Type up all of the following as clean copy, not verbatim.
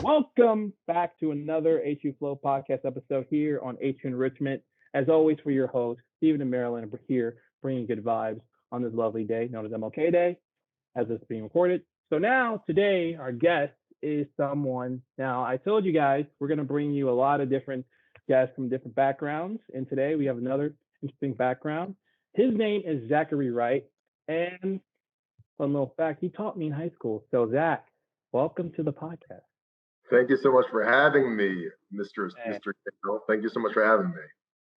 Welcome back to another HU Flow podcast episode here on HU Enrichment. As always, for your hosts, Stephen and Marilyn, and we're here bringing good vibes on this lovely day known as MLK Day, as it's being recorded. So now, today, our guest is someone. Now, I told you guys we're going to bring you a lot of different guests from different backgrounds, and today we have another interesting background. His name is Zachary Wright, and fun little fact, he taught me in high school. So, Zach, welcome to the podcast. Thank you so much for having me, Mr. Man. Mr. Gayle. Thank you so much for having me.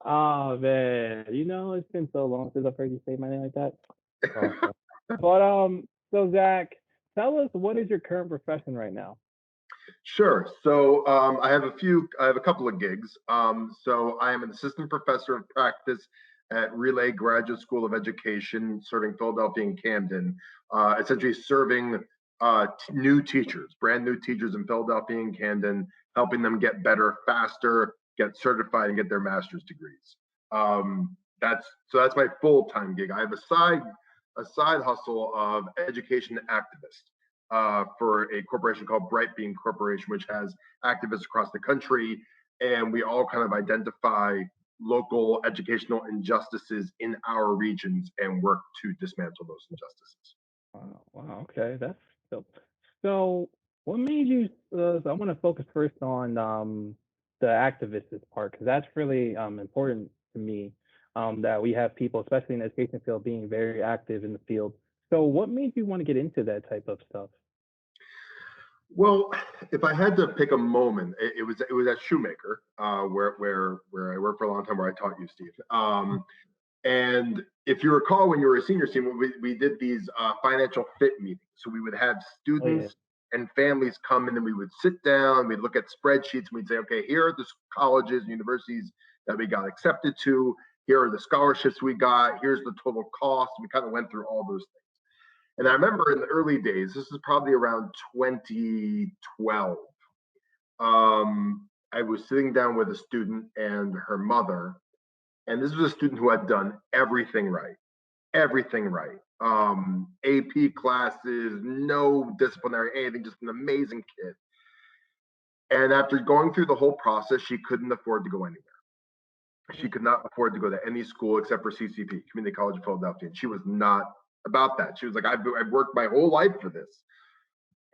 Oh man, it's been so long since I've heard you say my name like that. Awesome. So Zach, tell us, what is your current profession right now? Sure. So I have a couple of gigs. So I am an assistant professor of practice at Relay Graduate School of Education, serving Philadelphia and Camden, essentially serving new teachers, brand new teachers in Philadelphia and Camden, helping them get better, faster, get certified, and get their master's degrees. That's my full-time gig. I have a side hustle of education activist for a corporation called Wright Corporation, which has activists across the country, and we all kind of identify local educational injustices in our regions and work to dismantle those injustices. Wow. Okay, that's so. What made you? I want to focus first on the activist part, because that's really important to me. That we have people, especially in the education field, being very active in the field. So, what made you want to get into that type of stuff? Well, if I had to pick a moment, it was at Shoemaker, where I worked for a long time, where I taught you, Steve. And if you recall, when you were a senior student, we did these financial fit meetings. So we would have students and families come in, and we would sit down, we'd look at spreadsheets, and we'd say, okay, here are the colleges and universities that we got accepted to. Here are the scholarships we got. Here's the total cost. We kind of went through all those things. And I remember in the early days, this is probably around 2012, I was sitting down with a student and her mother, and this was a student who had done everything right. AP classes, no disciplinary, anything, just an amazing kid. And after going through the whole process, she couldn't afford to go anywhere. She could not afford to go to any school except for CCP, Community College of Philadelphia. And she was not about that. She was like, I've worked my whole life for this.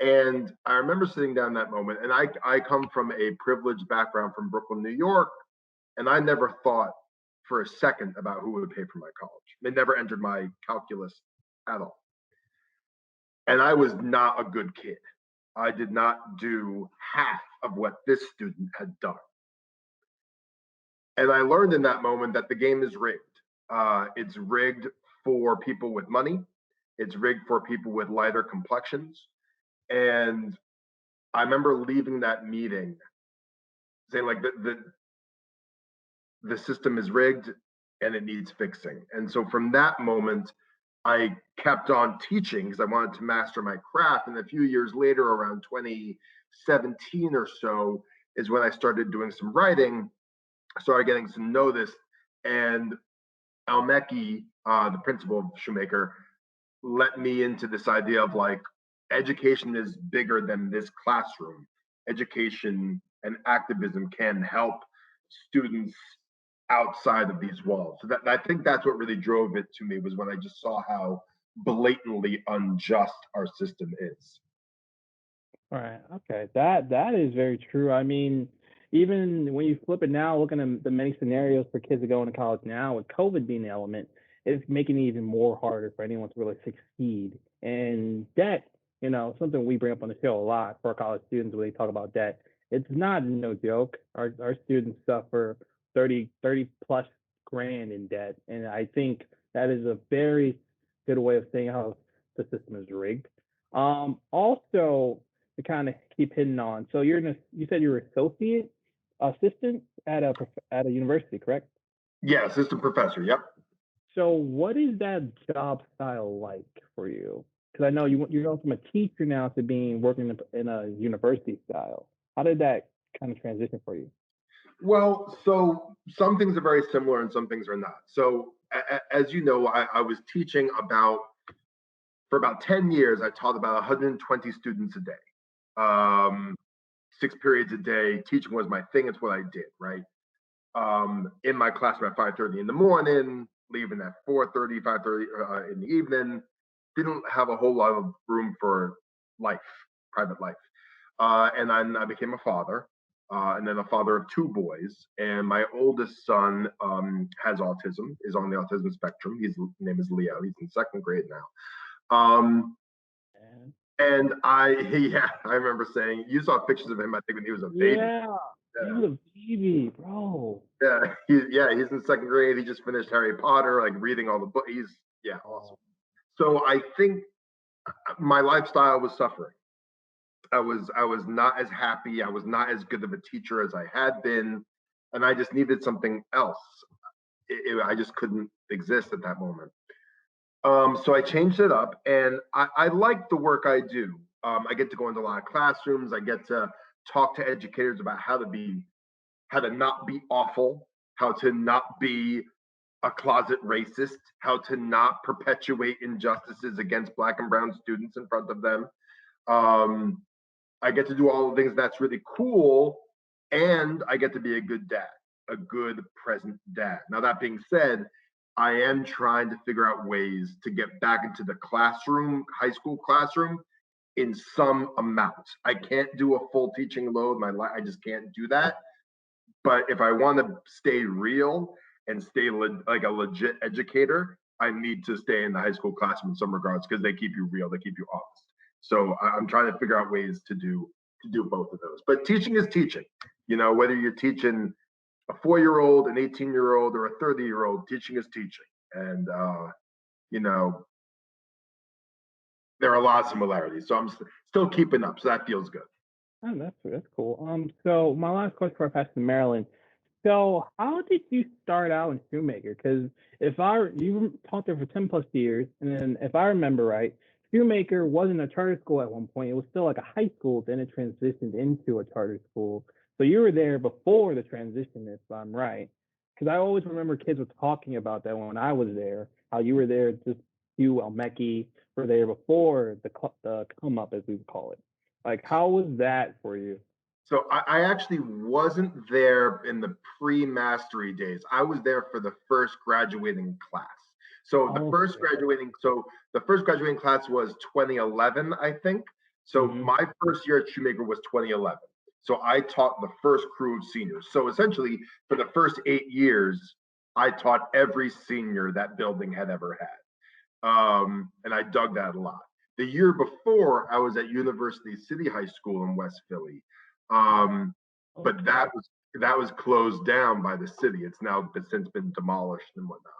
And I remember sitting down that moment, and I come from a privileged background from Brooklyn, New York, and I never thought for a second about who would pay for my college. They never entered my calculus at all. And I was not a good kid. I did not do half of what this student had done. And I learned in that moment that the game is rigged. It's rigged for people with money. It's rigged for people with lighter complexions. And I remember leaving that meeting saying, like, the system is rigged and it needs fixing. And so from that moment, I kept on teaching because I wanted to master my craft. And a few years later, around 2017 or so, is when I started doing some writing. I started getting to know this. And Almeki, the principal of Shoemaker, let me into this idea of, like, education is bigger than this classroom. Education and activism can help students outside of these walls. So I think that's what really drove it to me, was when I just saw how blatantly unjust our system is. All right. Okay. That is very true. I mean, even when you flip it now, looking at the many scenarios for kids that go into college now, with COVID being the element, it's making it even more harder for anyone to really succeed. And debt, something we bring up on the show a lot for our college students when they talk about debt. It's not no joke. Our students suffer 30 plus grand in debt. And I think that is a very good way of saying how the system is rigged. Also, to kind of keep hitting on. So you said you're associate assistant at a university, correct? Yeah, assistant professor. Yep. So what is that job style like for you? Because I know you're going from a teacher now to being working in a university style. How did that kind of transition for you? Well, so some things are very similar and some things are not. So as you know, I was teaching for about 10 years. I taught about 120 students a day. 6 periods a day. Teaching was my thing. It's what I did, right? In my classroom at 5:30 in the morning, leaving at 4:30, 5:30 in the evening. Didn't have a whole lot of room for life, private life. And then I became a father, and then a father of two boys. And my oldest son has autism, is on the autism spectrum. His name is Leo. He's in second grade now. And And yeah, I remember saying, you saw pictures of him, I think, when he was a baby. yeah, he Yeah. was a baby, bro. Yeah, he's in second grade. He just finished Harry Potter, like reading all the books. Yeah, awesome. Oh, So I think my lifestyle was suffering. I was not as happy. I was not as good of a teacher as I had been, and I just needed something else. I just couldn't exist at that moment. So I changed it up, and I like the work I do. I get to go into a lot of classrooms. I get to talk to educators about how to not be awful, how to not be a closet racist, how to not perpetuate injustices against black and brown students in front of them. Um, I get to do all the things that's really cool, and I get to be a good dad, a good present dad. Now, that being said, I am trying to figure out ways to get back into the classroom, high school classroom, in some amount. I can't do a full teaching load. I just can't do that. But if I want to stay real and stay like a legit educator, I need to stay in the high school classroom in some regards because they keep you real, they keep you honest. So I'm trying to figure out ways to do both of those. But teaching is teaching. You know, whether you're teaching a 4-year old, an 18-year old, or a 30-year old, teaching is teaching. And you know, there are a lot of similarities. So I'm still keeping up. So that feels good. oh, that's cool. So my last question before I pass to Marilyn. So, how did you start out in Shoemaker? Because if you taught there for 10 plus years, and then if I remember right, Shoemaker wasn't a charter school at one point. It was still like a high school. Then it transitioned into a charter school. So you were there before the transition, if I'm right. Because I always remember kids were talking about that when I was there. How you were there, just you, Almeki, were there before the come up, as we would call it. Like, how was that for you? So I actually wasn't there in the pre-mastery days. I was there for the first graduating class. Okay. So the first graduating class was 2011, I think. So Mm-hmm. my first year at Shoemaker was 2011. So I taught the first crew of seniors. So essentially, for the first 8 years, I taught every senior that building had ever had. And I dug that a lot. The year before, I was at University City High School in West Philly, um, but Okay. that was closed down by the city. It's now since been demolished and whatnot.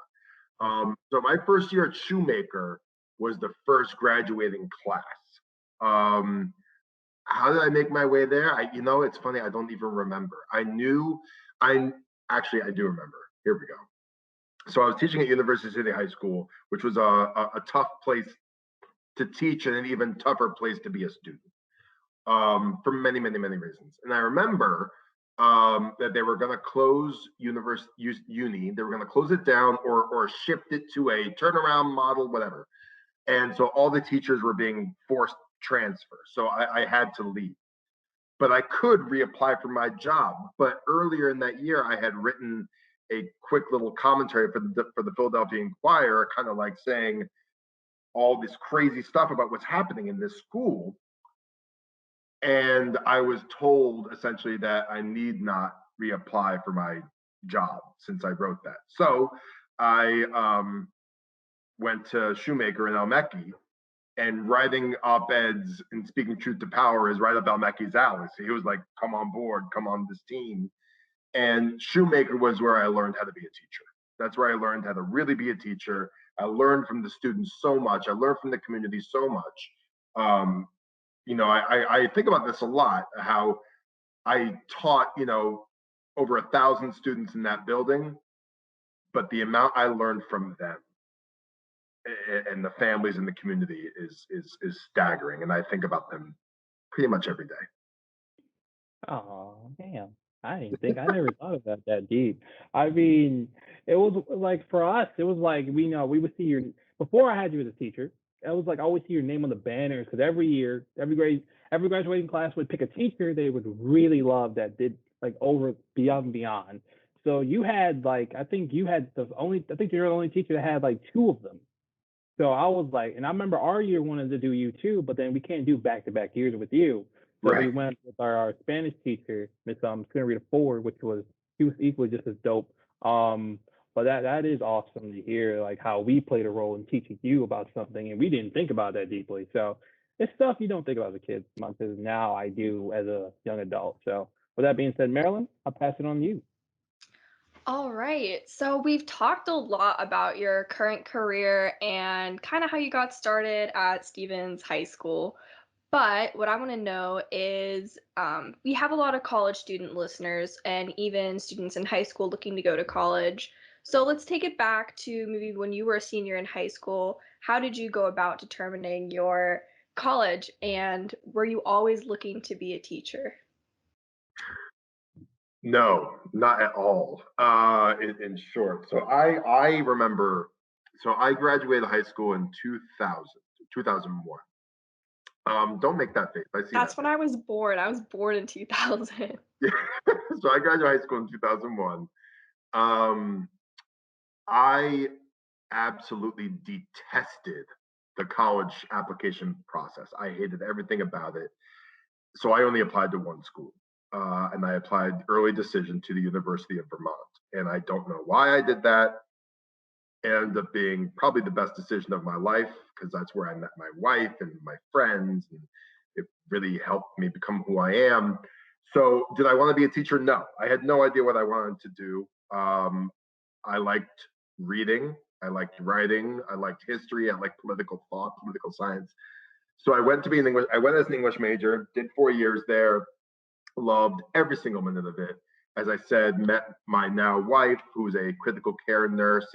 So my first year at Shoemaker was the first graduating class. Um, how did I make my way there? It's funny. I don't even remember. I actually I do remember. Here we go. So I was teaching at University City High School, which was a tough place to teach and an even tougher place to be a student, for many, many, many reasons. And I remember that they were going to close uni. They were going to close it down or shift it to a turnaround model, whatever. And so all the teachers were being forced transfer. So I had to leave. But I could reapply for my job. But earlier in that year, I had written a quick little commentary for the Philadelphia Inquirer, kind of like saying all this crazy stuff about what's happening in this school. And I was told essentially that I need not reapply for my job since I wrote that. So I went to Shoemaker in Almeki, and writing op-eds and speaking truth to power is right up Almeki's alley. So he was like, come on board, come on this team. And Shoemaker was where I learned how to be a teacher. That's where I learned how to really be a teacher. I learned from the students so much. I learned from the community so much. Um, I think about this a lot, how I taught, over 1,000 students in that building, but the amount I learned from them and the families in the community is staggering. And I think about them pretty much every day. Oh, damn. I never thought of that deep. I mean, it was like for us, it was like we know we would see your before I had you as a teacher. I was like I always see your name on the banners because every year, every graduating class would pick a teacher they would really love that did like over beyond and beyond. So you had like I think you had the only I think you're the only teacher that had like two of them. So I was like, and I remember our year wanted to do you too, but then we can't do back to back years with you. So we Right. went with our Spanish teacher, Miss Rita Ford, which was she was equally just as dope. Um, but that is awesome to hear, like how we played a role in teaching you about something, and we didn't think about that deeply. So it's stuff you don't think about as a kid, much as now I do as a young adult. So with that being said, Marilyn, I'll pass it on to you. All right. So we've talked a lot about your current career and kind of how you got started at Stevens High School. But what I want to know is we have a lot of college student listeners and even students in high school looking to go to college. So let's take it back to maybe when you were a senior in high school. How did you go about determining your college? And were you always looking to be a teacher? No, not at all. In short, so I remember, so I graduated high school in 2000, 2001. Don't make that face. I see that That's when I was born. I was born in 2000. face. So I graduated high school in 2001. Um, I absolutely detested the college application process. I hated everything about it. So I only applied to one school, and I applied early decision to the University of Vermont. And I don't know why I did that. It ended up being probably the best decision of my life because that's where I met my wife and my friends, and it really helped me become who I am. So, did I want to be a teacher? No, I had no idea what I wanted to do. I liked reading, I liked writing, I liked history, I liked political thought, political science. So I went to be an English. I went as an English major, did 4 years there, loved every single minute of it. As I said, met my now wife, who's a critical care nurse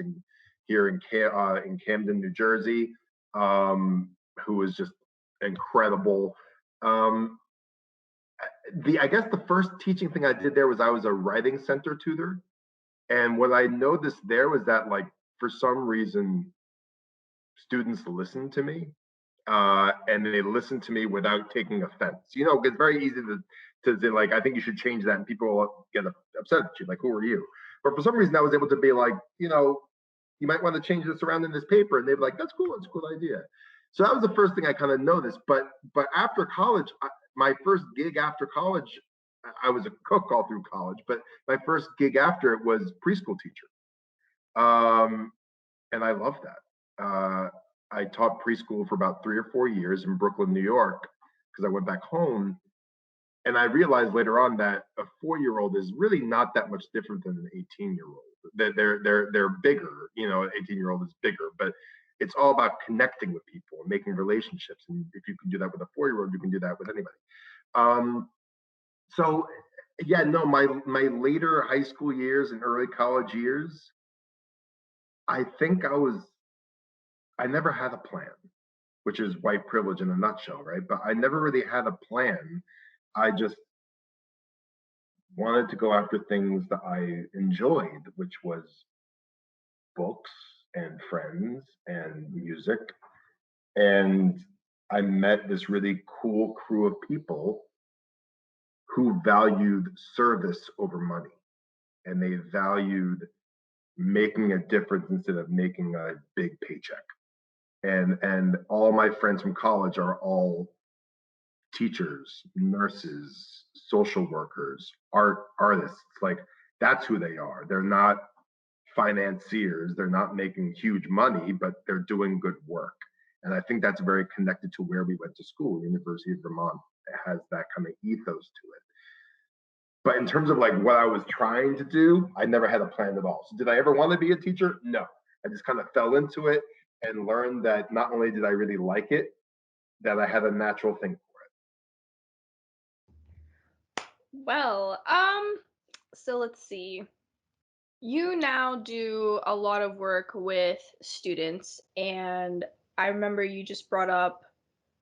here in Camden, New Jersey, who was just incredible. Um, I guess the first teaching thing I did there was I was a writing center tutor, and what I noticed there was that like for some reason students listened to me, and they listen to me without taking offense. You know, it's very easy to say, like, I think you should change that, and people will get upset at you, like, who are you? But for some reason, I was able to be like, you might want to change this around in this paper, and they'd be like, that's cool, that's a cool idea. So that was the first thing I kind of noticed. But after college, my first gig after college, I was a cook all through college, but my first gig after it was preschool teacher. And I love that. I taught preschool for about 3 or 4 years in Brooklyn, New York, because I went back home. And I realized later on that a 4-year-old is really not that much different than an 18-year-old. They're bigger, 18-year-old is bigger, but it's all about connecting with people and making relationships. And if you can do that with a 4-year-old, you can do that with anybody. Um, so yeah, no, my later high school years and early college years, I think I never had a plan, which is white privilege in a nutshell, right? But I never really had a plan. I just wanted to go after things that I enjoyed, which was books and friends and music. And I met this really cool crew of people who valued service over money, and they valued making a difference instead of making a big paycheck. And all my friends from college are all teachers, nurses, social workers, artists. Like that's who they are. They're not financiers. They're not making huge money, but they're doing good work. And I think that's very connected to where we went to school. University of Vermont has that kind of ethos to it. But in terms of like what I was trying to do, I never had a plan at all. So did I ever want to be a teacher? No. I just kind of fell into it and learned that not only did I really like it, that I had a natural thing for Well, so let's see. You now do a lot of work with students, and I remember you just brought up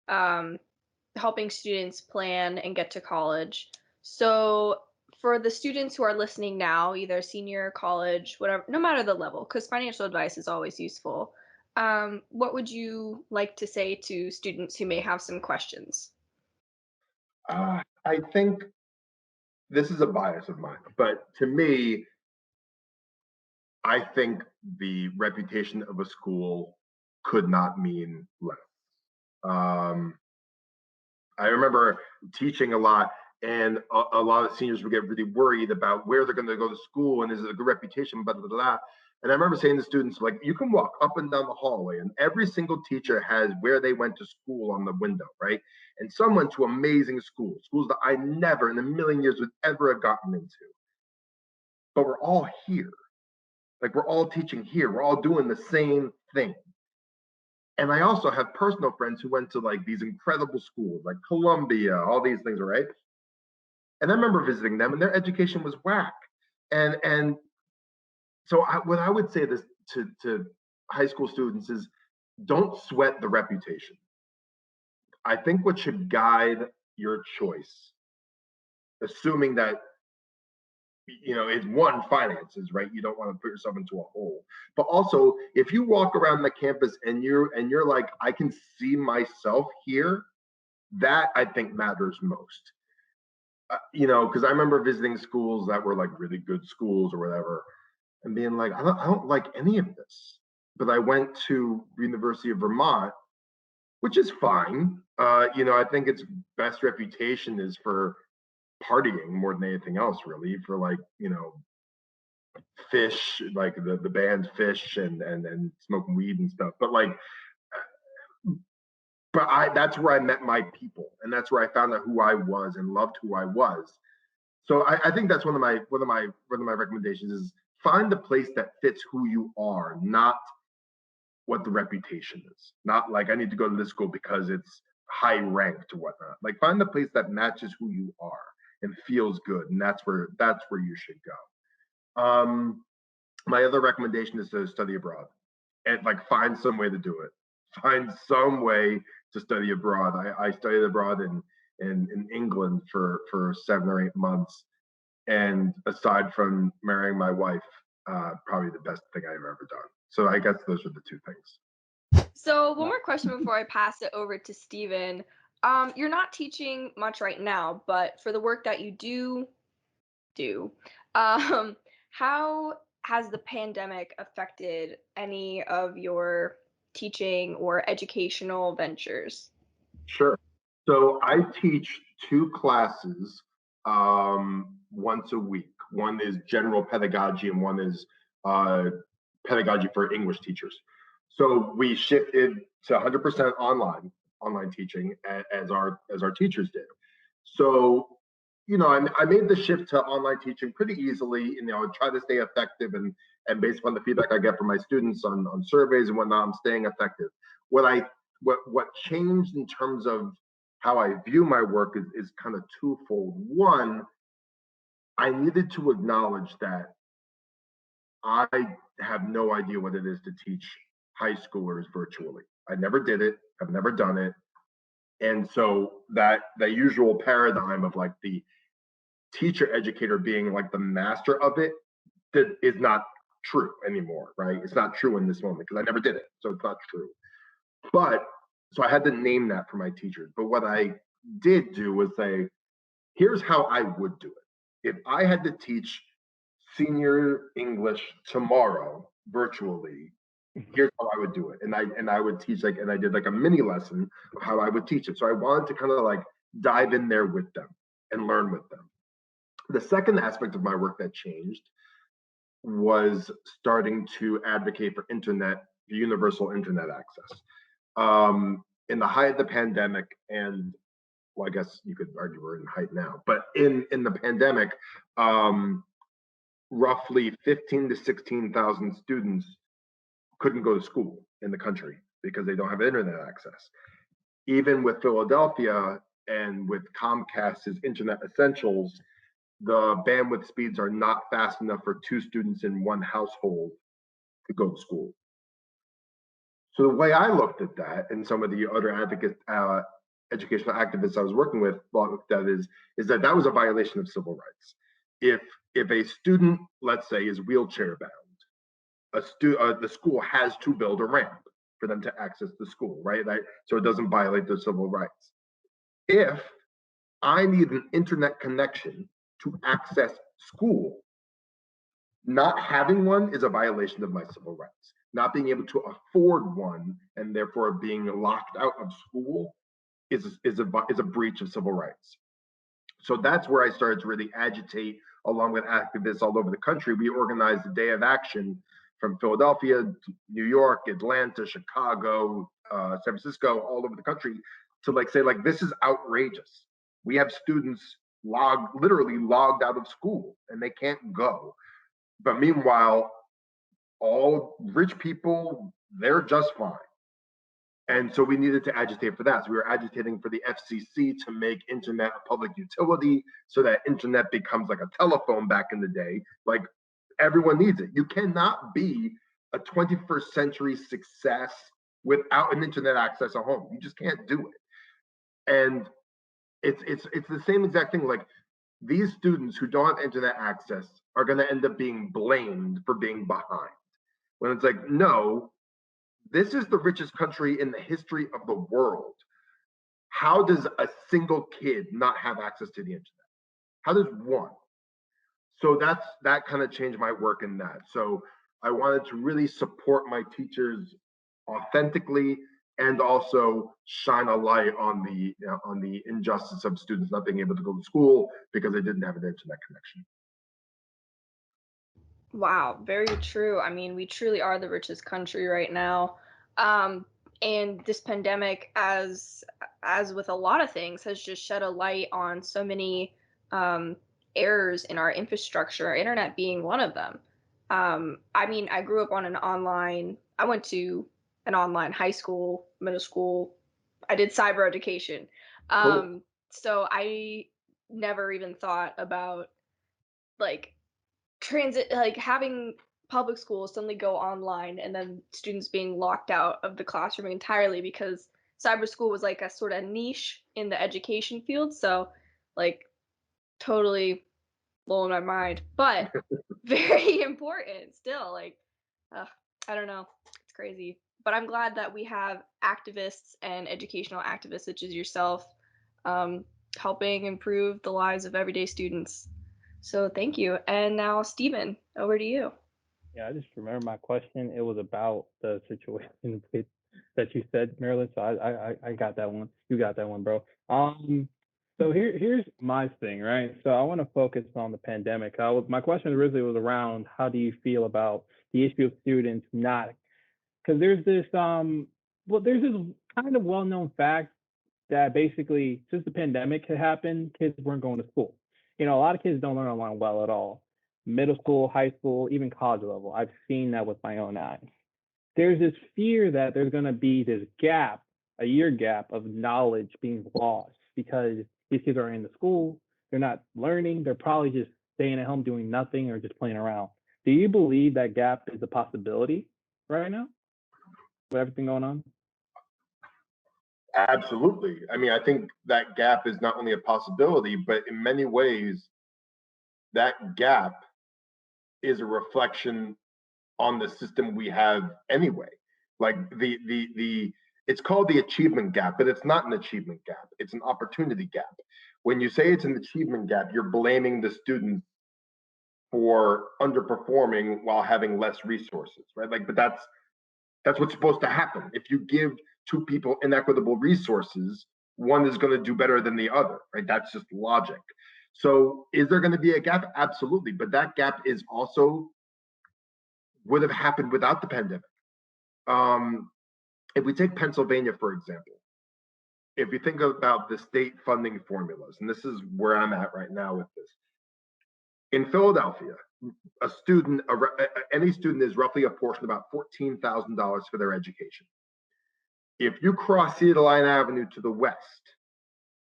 um, helping students plan and get to college. So, for the students who are listening now, either senior, college, whatever, no matter the level, because financial advice is always useful. What would you like to say to students who may have some questions? I think this is a bias of mine, but to me, I think the reputation of a school could not mean less. Um, I remember teaching a lot, and a lot of seniors would get really worried about where they're going to go to school and is it a good reputation, blah, blah, blah. And I remember saying to students, like, you can walk up and down the hallway, and every single teacher has where they went to school on the window, right? And some went to amazing schools, schools that I never in a million years would ever have gotten into. But we're all here. Like, we're all teaching here. We're all doing the same thing. And I also have personal friends who went to like these incredible schools, like Columbia, all these things, right? And I remember visiting them, and their education was whack. And so what I would say this to high school students is, don't sweat the reputation. I think what should guide your choice, assuming that it's one, finances, right? You don't want to put yourself into a hole. But also, if you walk around the campus and you're like, I can see myself here, that I think matters most. Because I remember visiting schools that were like really good schools or whatever, and being like, I don't like any of this. But I went to University of Vermont, which is fine. I think its best reputation is for partying more than anything else, really, for like, Fish, like the band Fish, and smoking weed and stuff. But that's where I met my people, and that's where I found out who I was and loved who I was. So I think that's one of my recommendations is find the place that fits who you are, not what the reputation is. Not like I need to go to this school because it's high ranked or whatnot. Like find the place that matches who you are and feels good, and that's where you should go. My other recommendation is to study abroad and like find some way to do it. Find some way to study abroad. I studied abroad in England for 7 or 8 months, and aside from marrying my wife, probably the best thing I've ever done. So I guess those are the two things. So, one more question before I pass it over to Steven. You're not teaching much right now, but for the work that you do, um, how has the pandemic affected any of your teaching or educational ventures? Sure. So I teach two classes once a week. One is general pedagogy, and one is uh, pedagogy for English teachers. So we shifted to 100% online teaching as our teachers did. So I made the shift to online teaching pretty easily, and I try to stay effective, and based on the feedback I get from my students on surveys and whatnot, I'm staying effective. What changed in terms of how I view my work is kind of twofold. One, I needed to acknowledge that I have no idea what it is to teach high schoolers virtually. I never did it. I've never done it. And so that usual paradigm of like the teacher educator being like the master of it, that is not true anymore, right? It's not true in this moment because I never did it. So it's not true. But so I had to name that for my teachers. But what I did do was say, here's how I would do it. If I had to teach senior English tomorrow virtually, here's how I would do it. And I would teach and I did like a mini lesson of how I would teach it. So I wanted to kind of like dive in there with them and learn with them. The second aspect of my work that changed was starting to advocate for universal internet access. In the height of the pandemic, and well, I guess you could argue we're in height now, but in the pandemic, roughly 15 to 16,000 students couldn't go to school in the country because they don't have internet access. Even with Philadelphia and with Comcast's Internet Essentials, the bandwidth speeds are not fast enough for two students in one household to go to school. So the way I looked at that, and some of the other educational activists I was working with thought that is that was a violation of civil rights. If a student, let's say, is wheelchair bound, the school has to build a ramp. for them to access the school, right? So it doesn't violate their civil rights. If I need an internet connection to access school, not having one is a violation of my civil rights. Not being able to afford one and therefore being locked out of school is a breach of civil rights. So that's where I started to really agitate along with activists all over the country. We organized a day of action from Philadelphia, to New York, Atlanta, Chicago, San Francisco, all over the country to say this is outrageous. We have students literally logged out of school and they can't go. But meanwhile, all rich people, they're just fine. And so we needed to agitate for that. So we were agitating for the FCC to make internet a public utility so that internet becomes like a telephone back in the day. Like everyone needs it. You cannot be a 21st century success without an internet access at home. You just can't do it. And it's the same exact thing. Like these students who don't have internet access are going to end up being blamed for being behind. When it's like, no, this is the richest country in the history of the world. How does a single kid not have access to the internet? How does one? So that kind of changed my work in that. So I wanted to really support my teachers authentically and also shine a light on the injustice of students not being able to go to school because they didn't have an internet connection. Wow, very true. I mean, we truly are the richest country right now. Um, and this pandemic, as with a lot of things, has just shed a light on so many um, errors in our infrastructure, internet being one of them. I mean, I grew up on I went to an online high school, middle school. I did cyber education. Cool. So I never even thought about like transit like having public schools suddenly go online and then students being locked out of the classroom entirely because cyber school was like a sort of niche in the education field. So like totally blowing my mind, but very important still. Uh, I don't know, it's crazy. But I'm glad that we have activists and educational activists such as yourself, um, helping improve the lives of everyday students. So thank you. And now, Stephen, over to you. Yeah, I just remember my question. It was about the situation with, that you said, Marilyn. So I got that one. You got that one, bro. So here's my thing, right? So I want to focus on the pandemic. My question originally was around how do you feel about the issue of students not, because there's this kind of well-known fact that basically since the pandemic had happened, kids weren't going to school. A lot of kids don't learn online well at all. Middle school, high school, even college level. I've seen that with my own eyes. There's this fear that there's going to be this gap, a year gap of knowledge being lost because these kids are in the school, they're not learning, they're probably just staying at home doing nothing or just playing around. Do you believe that gap is a possibility right now with everything going on? Absolutely. I mean, I think that gap is not only a possibility, but in many ways, that gap is a reflection on the system we have anyway. Like the it's called the achievement gap, but it's not an achievement gap. It's an opportunity gap. When you say it's an achievement gap, you're blaming the students for underperforming while having less resources, right? But that's what's supposed to happen. If you give two people inequitable resources, one is going to do better than the other, right? That's just logic. So is there going to be a gap? Absolutely. But that gap is also would have happened without the pandemic. If we take Pennsylvania, for example, if you think about the state funding formulas, and this is where I'm at right now with this, in Philadelphia, any student is roughly apportioned about $14,000 for their education. If you cross Cedar Line Avenue to the west,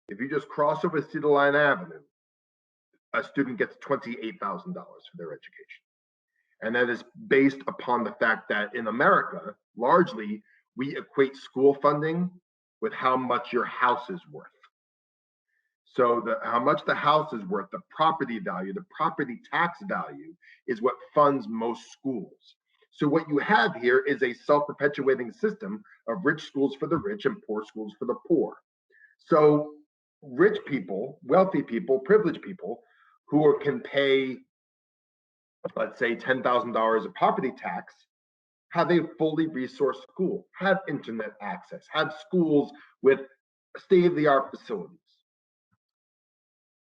if you just cross over Cedar Line Avenue, a student gets $28,000 for their education. And that is based upon the fact that in America, largely, we equate school funding with how much your house is worth. So how much the house is worth, the property value, the property tax value is what funds most schools. So what you have here is a self-perpetuating system of rich schools for the rich and poor schools for the poor. So rich people, wealthy people, privileged people who can pay, let's say, $10,000 of property tax, have a fully resourced school, have internet access, have schools with state-of-the-art facilities.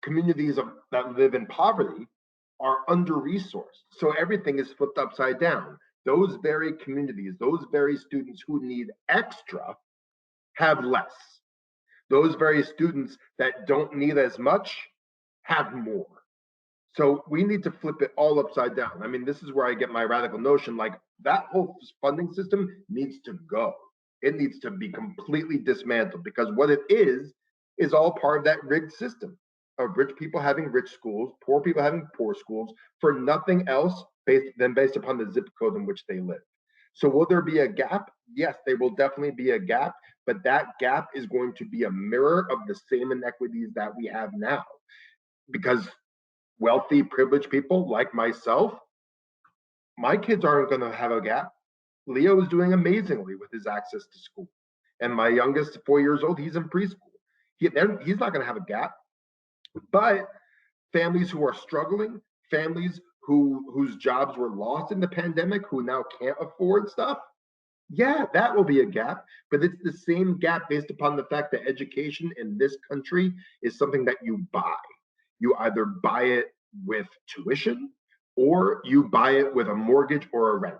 Communities that live in poverty are under-resourced, so everything is flipped upside down. Those very communities, those very students who need extra have less. Those very students that don't need as much have more. So we need to flip it all upside down. I mean, this is where I get my radical notion, like that whole funding system needs to go. It needs to be completely dismantled, because what it is all part of that rigged system of rich people having rich schools, poor people having poor schools, for nothing else based upon the zip code in which they live. So will there be a gap? Yes, there will definitely be a gap, but that gap is going to be a mirror of the same inequities that we have now. Because wealthy, privileged people like myself, my kids aren't going to have a gap. Leo is doing amazingly with his access to school. And my youngest, 4 years old, he's in preschool. He's not going to have a gap. But families who are struggling, families whose jobs were lost in the pandemic, who now can't afford stuff, yeah, that will be a gap. But it's the same gap based upon the fact that education in this country is something that you buy. You either buy it with tuition or you buy it with a mortgage or a rent.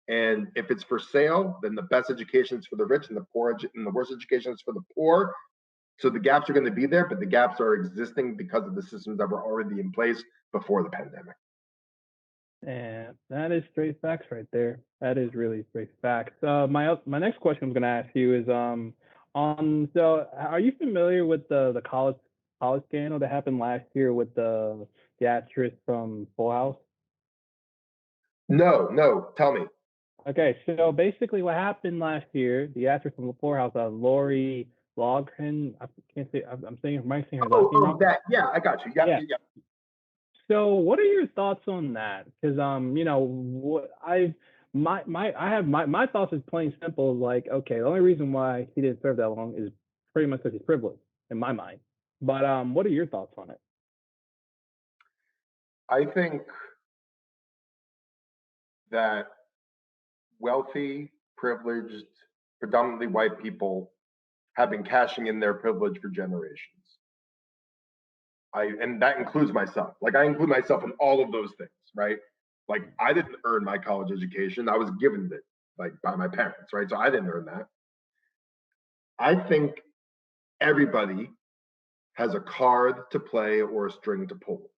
And if it's for sale, then the best education is for the rich, and the worst education is for the poor. So the gaps are going to be there, but the gaps are existing because of the systems that were already in place before the pandemic. And that is straight facts right there. That is really straight facts. My next question I'm going to ask you is so are you familiar with the college scandal that happened last year with the actress from Full House? No, tell me. Okay, so basically what happened last year, the actress from Full House, Lori Loughlin, I can't say, I'm saying, am I saying her last name wrong? Yeah, I got you. Yeah. So what are your thoughts on that? Because what I have my thoughts is plain simple. Like, okay, the only reason why he didn't serve that long is pretty much because he's privileged in my mind. But what are your thoughts on it? I think that wealthy, privileged, predominantly white people have been cashing in their privilege for generations. And that includes myself. Like, I include myself in all of those things, right? Like, I didn't earn my college education. I was given it, like, by my parents, right? So I didn't earn that. I think everybody has a card to play or a string to pull.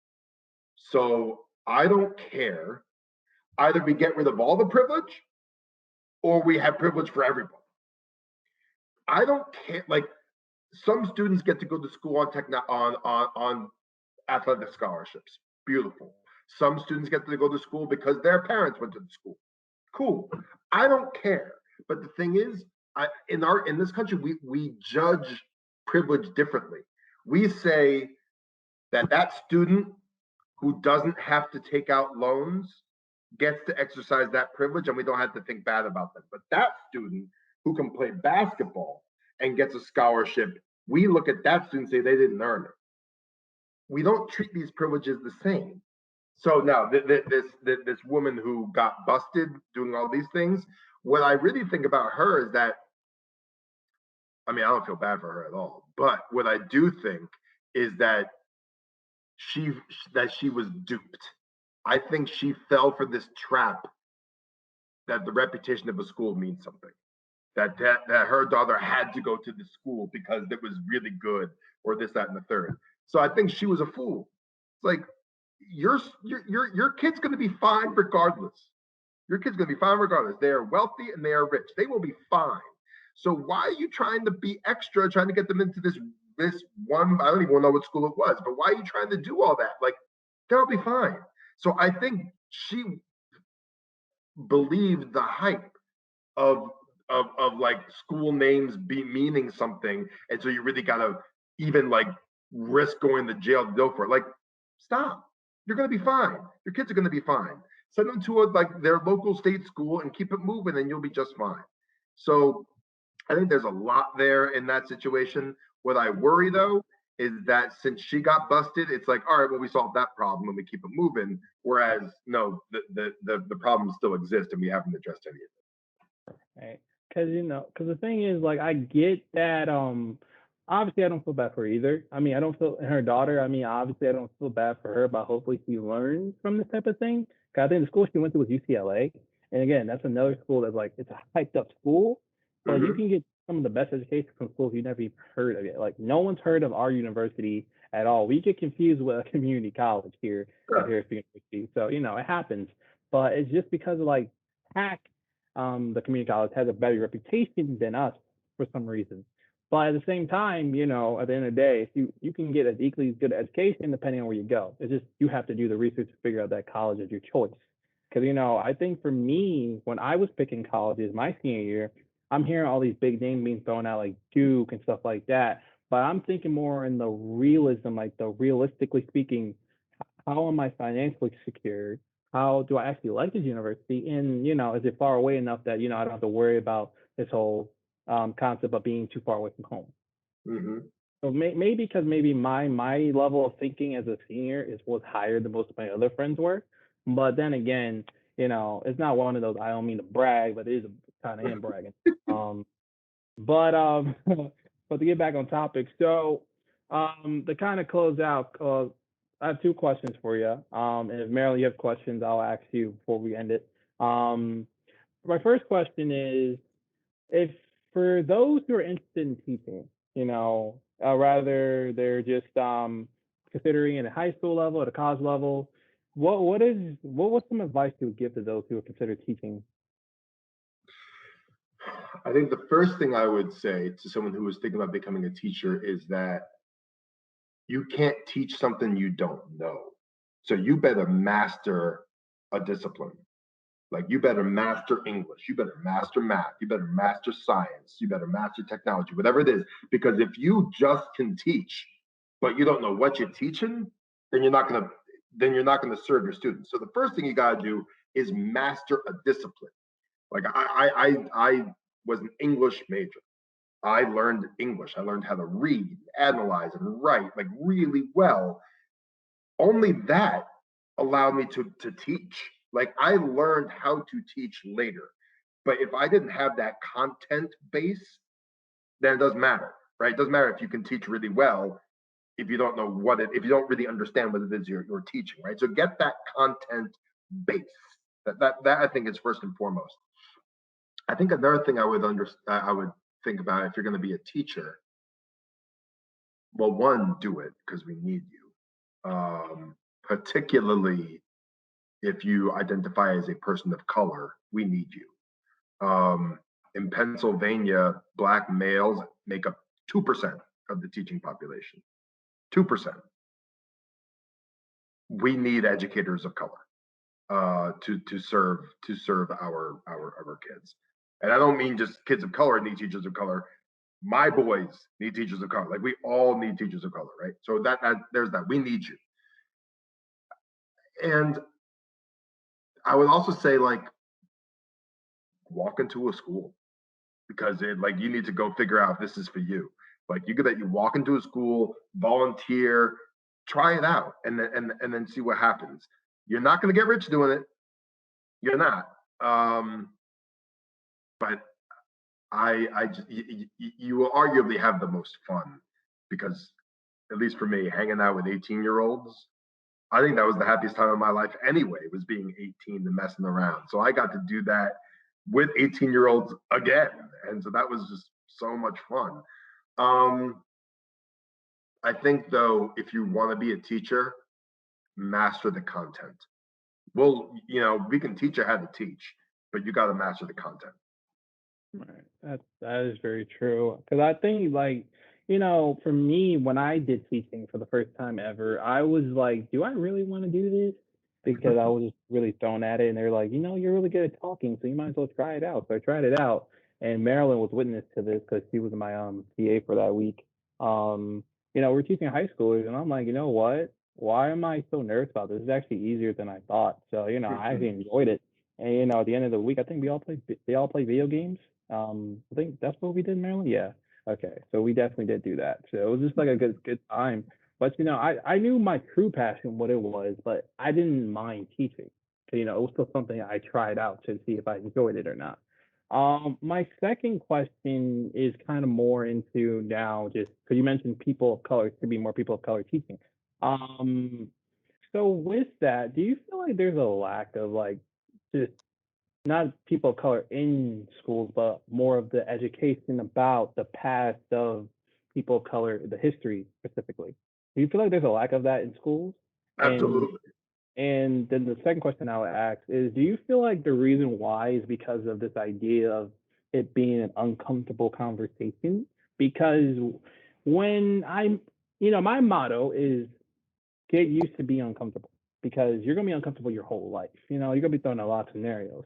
So I don't care. Either we get rid of all the privilege or we have privilege for everybody. I don't care. Like, some students get to go to school on athletic scholarships. Beautiful. Some students get to go to school because their parents went to the school. Cool. I don't care. But the thing is, in this country, we judge privilege differently. We say that student who doesn't have to take out loans gets to exercise that privilege, and we don't have to think bad about them. But that student who can play basketball and gets a scholarship, we look at that student and say they didn't earn it. We don't treat these privileges the same. So now this woman who got busted doing all these things, what I really think about her is that, I mean, I don't feel bad for her at all, but what I do think is that she was duped. I think she fell for this trap that the reputation of a school means something. That her daughter had to go to the school because it was really good, or this, that, and the third. So I think she was a fool. It's like, your kid's going to be fine regardless. Your kid's going to be fine regardless. They are wealthy and they are rich. They will be fine. So why are you trying to be extra, trying to get them into this one? I don't even know what school it was, but why are you trying to do all that? Like, they'll be fine. So I think she believed the hype of like school names meaning something, and so you really gotta even like risk going to jail to go for it. Like, stop. You're gonna be fine. Your kids are gonna be fine. Send them to a, like their local state school and keep it moving, and you'll be just fine. So I think there's a lot there in that situation. What I worry though is that since she got busted, it's like, all right, well, we solved that problem and we keep it moving. Whereas, no, the problems still exist and we haven't addressed any of Right? Because because the thing is, like, I get that. Obviously, I don't feel bad for her either. I mean, I don't feel and her daughter. I mean, obviously, I don't feel bad for her, but hopefully, she learns from this type of thing. 'Cause I think the school she went to was UCLA, and again, that's another school that's like it's a hyped up school, it. but you can get some of the best education from schools you never even heard of yet. Like, no one's heard of our university at all. We get confused with a community college here at Sure. Harris University, so it happens. But it's just because of like hack the community college has a better reputation than us for some reason. But at the same time, at the end of the day, if you can get an equally good education depending on where you go. It's just you have to do the research to figure out that college is your choice. Because I think for me, when I was picking colleges my senior year, I'm hearing all these big names being thrown out like Duke and stuff like that. But I'm thinking more in the realism, like the realistically speaking, how am I financially secured? How do I actually like this university? And is it far away enough that I don't have to worry about this whole concept of being too far away from home? Hmm. So maybe because maybe my level of thinking as a senior was higher than most of my other friends were. But then again, it's not one of those. I don't mean to brag, but it is kind of am bragging. Um, but but to get back on topic, so to kind of close out, I have two questions for you. And if Marilyn, you have questions, I'll ask you before we end it. Um, my first question is, if for those who are interested in teaching, rather they're just considering it at high school level, at a college level, what's some advice you would give to those who are considering teaching? I think the first thing I would say to someone who is thinking about becoming a teacher is that you can't teach something you don't know. So you better master a discipline. Like you better master English, you better master math, you better master science, you better master technology, whatever it is. Because if you just can teach, but you don't know what you're teaching, then you're not gonna serve your students. So the first thing you gotta do is master a discipline. Like I was an English major. I learned English. I learned how to read, analyze, and write like really well. Only that allowed me to teach. Like I learned how to teach later. But if I didn't have that content base, then it doesn't matter, right? It doesn't matter if you can teach really well if you don't know if you don't really understand what it is you're teaching, right? So get that content base. That I think is first and foremost. I think another thing I would think about if you're going to be a teacher. Well, one, do it because we need you. Particularly if you identify as a person of color, we need you. In Pennsylvania, Black males make up 2% of the teaching population. 2%. We need educators of color to serve our kids. And I don't mean just kids of color need teachers of color. My boys need teachers of color. Like we all need teachers of color, right? So that there's that. We need you. And I would also say like walk into a school because it like you need to go figure out if this is for you. Like you walk into a school, volunteer, try it out, and then see what happens. You're not going to get rich doing it. You're not. But I just you will arguably have the most fun because at least for me, hanging out with 18-year-olds, I think that was the happiest time of my life anyway, was being 18 and messing around. So I got to do that with 18-year-olds again. And so that was just so much fun. Um, I think though, if you want to be a teacher, master the content. Well, we can teach you how to teach, but you got to master the content. Right. That is very true. Because I think like, for me, when I did teaching for the first time ever, I was like, do I really want to do this? Because I was just really thrown at it, and they're like, you're really good at talking, so you might as well try it out. So I tried it out, and Marilyn was witness to this because she was my TA for that week. We're teaching high schoolers, and I'm like, you know what? why am I so nervous about this? It's actually easier than I thought. So, I Mhm. actually enjoyed it. And, at the end of the week, I think they all play video games. I think that's what we did, Marilyn. Yeah. Okay. So we definitely did do that. So it was just like a good time. But, I knew my true passion, what it was, but I didn't mind teaching. So, it was still something I tried out to see if I enjoyed it or not. My second question is kind of more into now, just because you mentioned people of color, to be more people of color teaching. Um, so with that, do you feel like there's a lack of like just not people of color in schools, but more of the education about the past of people of color, the history specifically? Do you feel like there's a lack of that in schools? And Absolutely. and then the second question I would ask is, do you feel like the reason why is because of this idea of it being an uncomfortable conversation? Because when I'm, my motto is get used to being uncomfortable because you're going to be uncomfortable your whole life. You're going to be thrown in a lot of scenarios.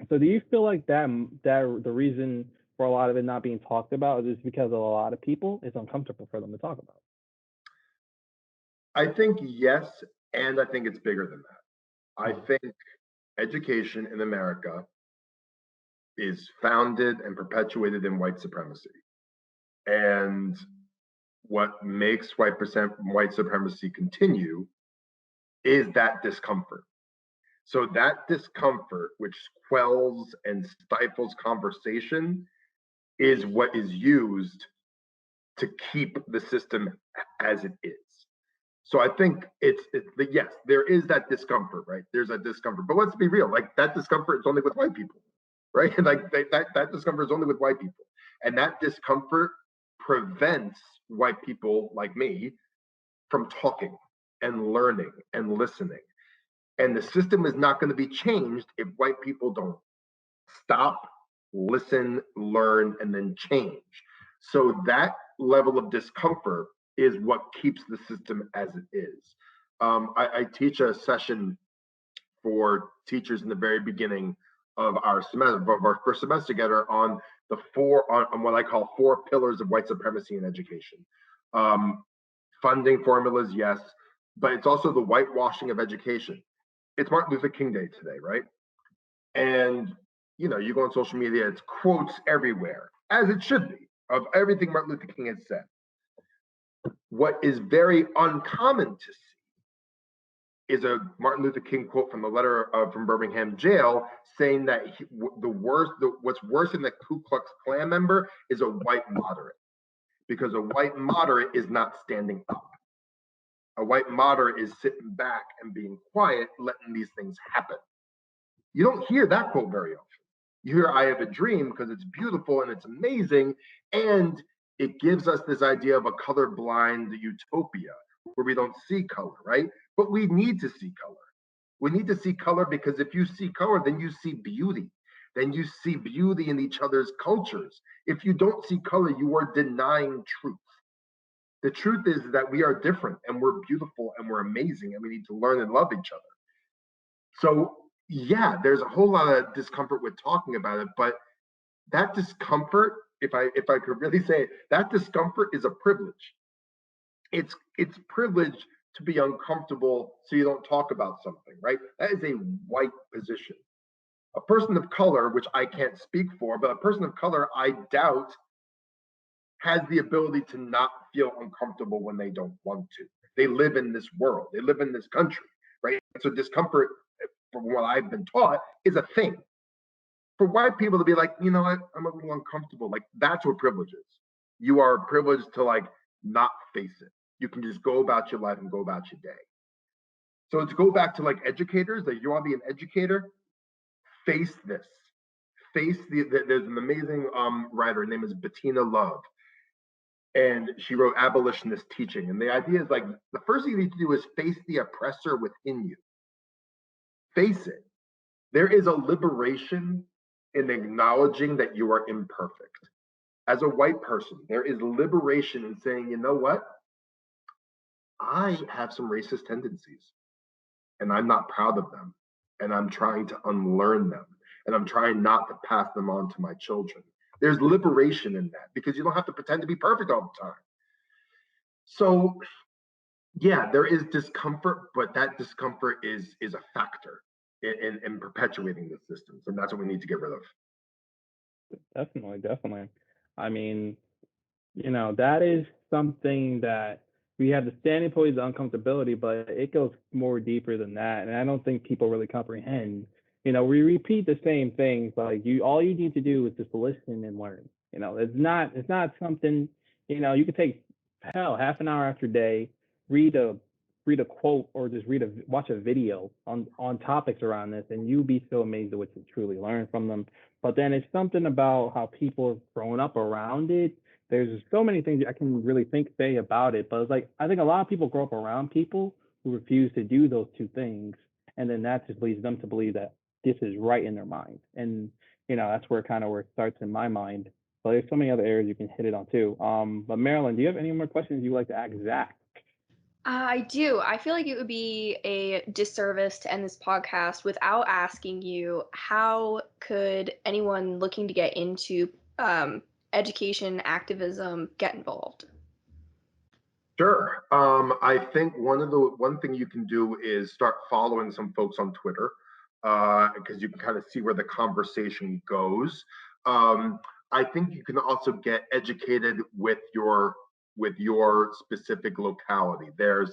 So do you feel like that the reason for a lot of it not being talked about is because a lot of people it's uncomfortable for them to talk about? I think yes, and I think it's bigger than that. I Hmm. think education in America is founded and perpetuated in white supremacy. And what makes white supremacy continue is that discomfort. So that discomfort, which quells and stifles conversation, is what is used to keep the system as it is. So I think it's yes, there is that discomfort, right? There's that discomfort, but let's be real, like that discomfort is only with white people, right? Like that discomfort is only with white people, and that discomfort prevents white people like me from talking and learning and listening. And the system is not going to be changed if white people don't stop, listen, learn, and then change. So that level of discomfort is what keeps the system as it is. I teach a session for teachers in the very beginning of our semester, of our first semester together, on on what I call four pillars of white supremacy in education. Um, Funding formulas, yes, but it's also the whitewashing of education. It's Martin Luther King Day today, right? And you go on social media, it's quotes everywhere, as it should be, of everything Martin Luther King has said. What is very uncommon to see is a Martin Luther King quote from the letter from Birmingham jail saying that what's worse than the Ku Klux Klan member is a white moderate, because a white moderate is not standing up. A white moderate is sitting back and being quiet, letting these things happen. You don't hear that quote very often. You hear I have a dream because it's beautiful and it's amazing. And it gives us this idea of a colorblind utopia where we don't see color, right? But we need to see color. We need to see color because if you see color, then you see beauty. Then you see beauty in each other's cultures. If you don't see color, you are denying truth. The truth is that we are different and we're beautiful and we're amazing and we need to learn and love each other. So yeah, there's a whole lot of discomfort with talking about it, but that discomfort, if I could really say it, that discomfort is a privilege. It's privilege to be uncomfortable so you don't talk about something, right? That is a white position. A person of color, which I can't speak for, but a person of color, I doubt, has the ability to not feel uncomfortable when they don't want to. They live in this world, they live in this country, right? So discomfort, from what I've been taught, is a thing. For white people to be like, you know what, I'm a little uncomfortable, like that's what privilege is. You are privileged to like not face it. You can just go about your life and go about your day. So to go back to like educators, like you want to be an educator, face this. Face there's an amazing writer, her name is Bettina Love, and she wrote Abolitionist Teaching. And the idea is like the first thing you need to do is face the oppressor within you. Face it. There is a liberation in acknowledging that you are imperfect. As a white person, there is liberation in saying, you know what? I have some racist tendencies and I'm not proud of them. And I'm trying to unlearn them. And I'm trying not to pass them on to my children. There's liberation in that because you don't have to pretend to be perfect all the time. So Yeah, there is discomfort, but that discomfort is a factor in perpetuating the systems, and that's what we need to get rid of. Definitely, definitely. I mean, that is something that we have the standing point of uncomfortability, but it goes more deeper than that. And I don't think people really comprehend. We repeat the same things. Like all you need to do is just listen and learn. It's not something, you could take hell half an hour after day, read a read a quote or just watch a video on topics around this, and you'll be so amazed at what you truly learn from them. But then it's something about how people have grown up around it. There's so many things I can really say about it, but it's like I think a lot of people grow up around people who refuse to do those two things, and then that just leads them to believe that this is right in their mind. And that's where it starts in my mind. But there's so many other areas you can hit it on too. But Marilyn, do you have any more questions you'd like to ask Zach? I do. I feel like it would be a disservice to end this podcast without asking you, how could anyone looking to get into education activism get involved? Sure. I think one thing you can do is start following some folks on Twitter, because you can kind of see where the conversation goes. Um, I think you can also get educated with your specific locality. There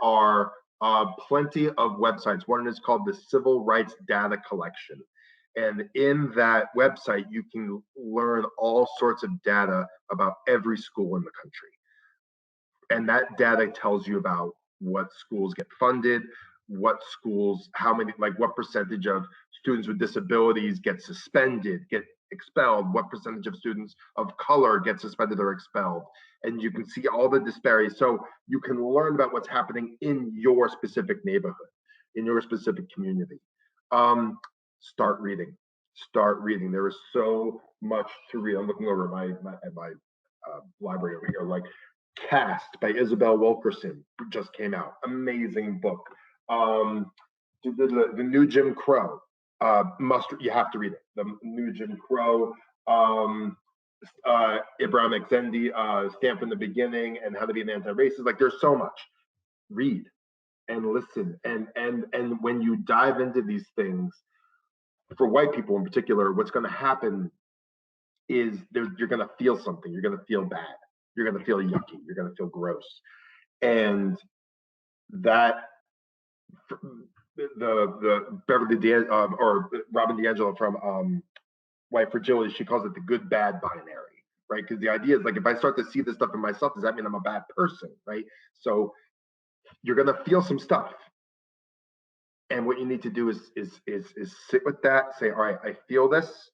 are plenty of websites. One is called the Civil Rights Data Collection. And in that website, you can learn all sorts of data about every school in the country. And that data tells you about what schools get funded, what schools, how many, like what percentage of students with disabilities get suspended, get expelled, what percentage of students of color get suspended or expelled. And you can see all the disparities. So you can learn about what's happening in your specific neighborhood, in your specific community. Um, Start reading. Start reading. There is so much to read. I'm looking over my library over here. Like Cast by Isabel Wilkerson just came out. Amazing book. The new Jim Crow. You have to read it. The new Jim Crow. Ibrahim Exendi, Stamp from the Beginning, and How to Be an Anti-Racist. Like there's so much. Read and listen, and when you dive into these things, for white people in particular, what's going to happen is you're going to feel something. You're going to feel bad. You're going to feel yucky. You're going to feel gross. And that the Beverly or Robin DiAngelo from White Fragility, she calls it the good bad binary, right? Because the idea is like if I start to see this stuff in myself, does that mean I'm a bad person, right? So you're going to feel some stuff, and what you need to do is sit with that, say, all right, I feel this,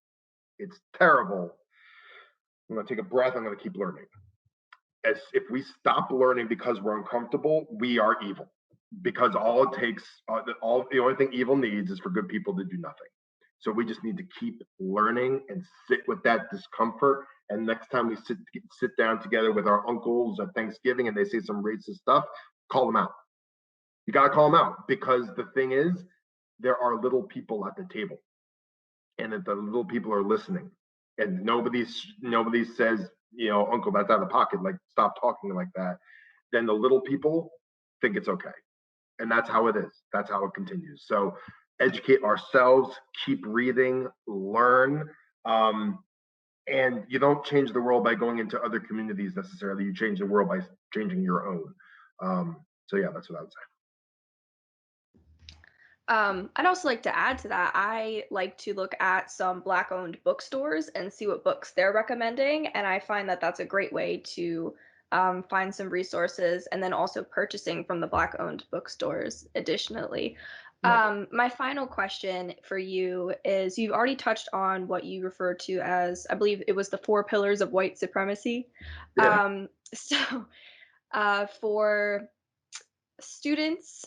it's terrible. I'm going to take a breath. I'm going to keep learning. As if we stop learning because we're uncomfortable, we are evil. Because all it takes, the only thing evil needs is for good people to do nothing. So we just need to keep learning and sit with that discomfort. And next time we sit down together with our uncles at Thanksgiving and they say some racist stuff, call them out. You got to call them out, because the thing is, there are little people at the table, and that the little people are listening, and nobody says, uncle, that's out of pocket, like stop talking like that. Then the little people think it's okay, and that's how it is. That's how it continues. So educate ourselves, keep reading, learn. And you don't change the world by going into other communities necessarily. You change the world by changing your own. So yeah, that's what I would say. I'd also like to add to that. I like to look at some Black-owned bookstores and see what books they're recommending, and I find that that's a great way to find some resources, and then also purchasing from the Black-owned bookstores additionally. My final question for you is, you've already touched on what you referred to as, I believe it was the 4 pillars of white supremacy. Yeah. So for students,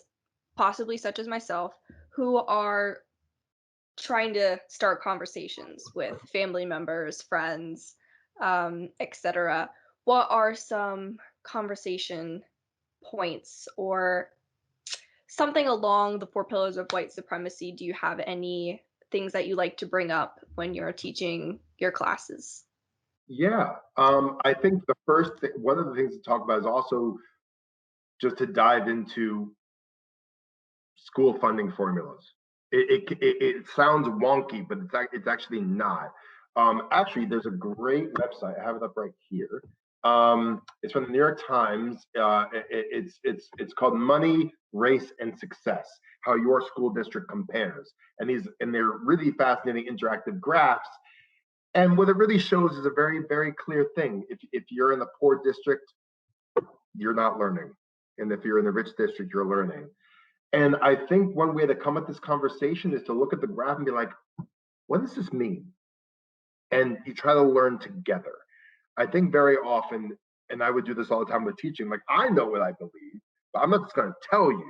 possibly such as myself, who are trying to start conversations with family members, friends, etc. What are some conversation points or something along the 4 pillars of white supremacy? Do you have any things that you like to bring up when you're teaching your classes? Yeah. I think one of the things to talk about is also just to dive into school funding formulas. It sounds wonky, but it's actually not. Actually, there's a great website. I have it up right here. It's from the New York Times. It's called Money, Race, and Success: How Your School District Compares. And they're really fascinating interactive graphs. And what it really shows is a very clear thing. If you're in the poor district, you're not learning, and if you're in the rich district, you're learning. And I think one way to come at this conversation is to look at the graph and be like, what does this mean? And you try to learn together. I think very often, and I would do this all the time with teaching, like, I know what I believe, but I'm not just going to tell you.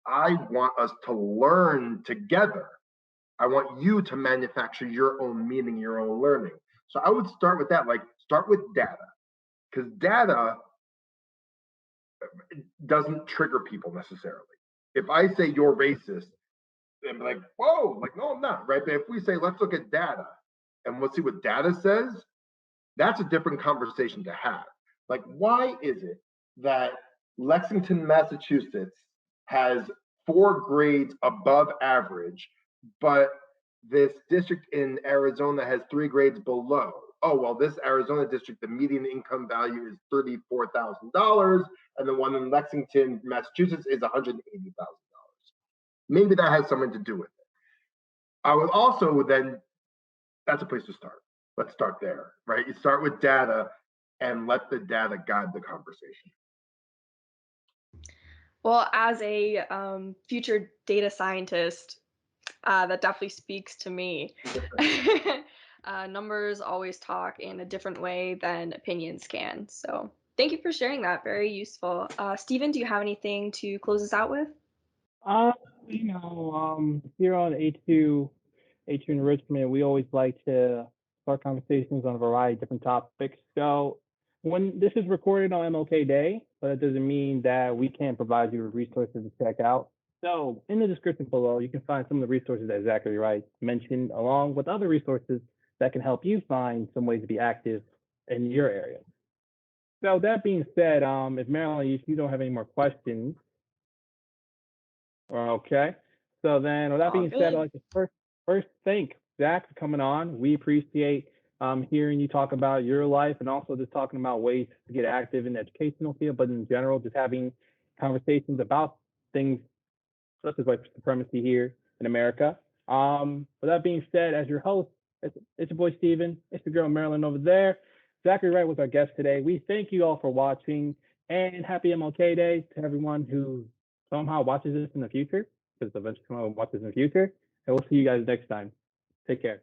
I want us to learn together. I want you to manufacture your own meaning, your own learning. So I would start with that, like, start with data, because data doesn't trigger people necessarily. If I say you're racist, they'd be like, whoa, like, no, I'm not, right? But if we say, let's look at data and let's see what data says, that's a different conversation to have. Like, why is it that Lexington, Massachusetts has 4 grades above average, but this district in Arizona has 3 grades below? Oh, well, this Arizona district, the median income value is $34,000, and the one in Lexington, Massachusetts is $180,000. Maybe that has something to do with it. I would also then, that's a place to start. Let's start there, right? You start with data and let the data guide the conversation. Well, as a future data scientist, that definitely speaks to me. Numbers always talk in a different way than opinions can. So thank you for sharing that. Very useful. Stephen, do you have anything to close us out with? Uh, here on A2 Enrichment, we always like to start conversations on a variety of different topics. So when this is recorded on MLK Day, but it doesn't mean that we can't provide you with resources to check out. So in the description below, you can find some of the resources that Zachary Wright mentioned, along with other resources that can help you find some ways to be active in your area. So that being said, if Marilyn, if you don't have any more questions, okay. So then, with that All being said, I'd good. like to first thank Zach for coming on. We appreciate hearing you talk about your life and also just talking about ways to get active in the educational field, but in general, just having conversations about things such as white supremacy here in America. With that being said, as your host, it's your boy Steven, it's your girl Marilyn over there. Zachary Wright was our guest today. We thank you all for watching and happy MLK Day to everyone who somehow watches this in the future, because eventually someone will watch this in the future. And we'll see you guys next time. Take care.